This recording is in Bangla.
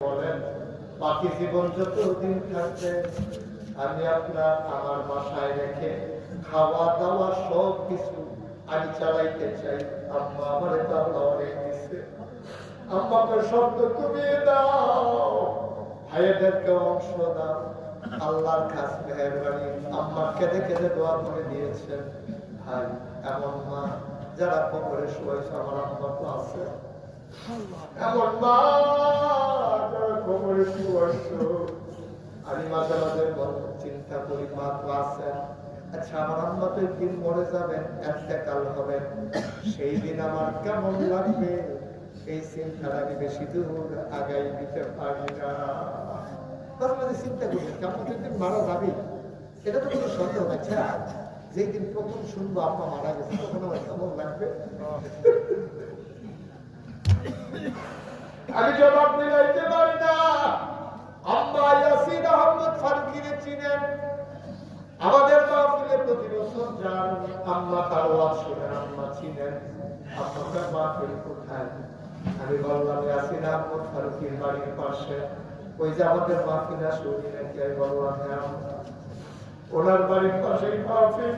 বলেন বাকি জীবন যতদিন থাকবে আমি আপনার আমার বাসায় রেখে খাওয়া দাওয়া সব কিছু আমি চালাইতে চাই। আম্মা আমার আল্লাহ অনেক দিচ্ছে, আম্মাকে শব্দ কমিয়ে দাও, ভাইয়েদেরকে অংশ দাও। আল্লাহর কাছ মেহেরবানি আম্মা কেঁদে কেঁদে দোয়া করে দিয়েছেন। ভাই এমন মা যারা কবরে শুয়েছে, আমার আম্মা তো আছে, এমন মা যারা কবরে শুয়েছে আমি মাঝে মাঝে চিন্তা করি মা তো আছেন। আচ্ছা আমার আম্মা তো একদিন মরে যাবেন, এতেকাল হবেন, সেই দিন আমার কেমন লাগবে এই চিন্তাটা আমি বেশি দূর আগাই দিতে পারি না। মাঝে মাঝে চিন্তা করি কেমন যেদিন মারা যাবে এটা তো কোনো সন্দেহ না। আচ্ছা যেই দিন প্রথম শুনবো আম্মা মারা গেছে তখন আমার কেমন লাগবে আমি জবাব দিতে পারি না। আম্মা ইয়াসিন আহমদ ফারুকীরে চিনেন, আমাদের মাহফিলে প্রতি বছর যান, আম্মা তার ওয়াজ শুনেন, আম্মা চিনেন। আপনার মাহফিল কোথায়? আমি বললাম ইয়াসিন আহমদ ফারুকীর বাড়ির পাশে, ওই যে আমাদের মাহফিল শুনি নাকি? আমি বললাম হ্যাঁ, ওনার বাড়ির পাশেই মাহফিল।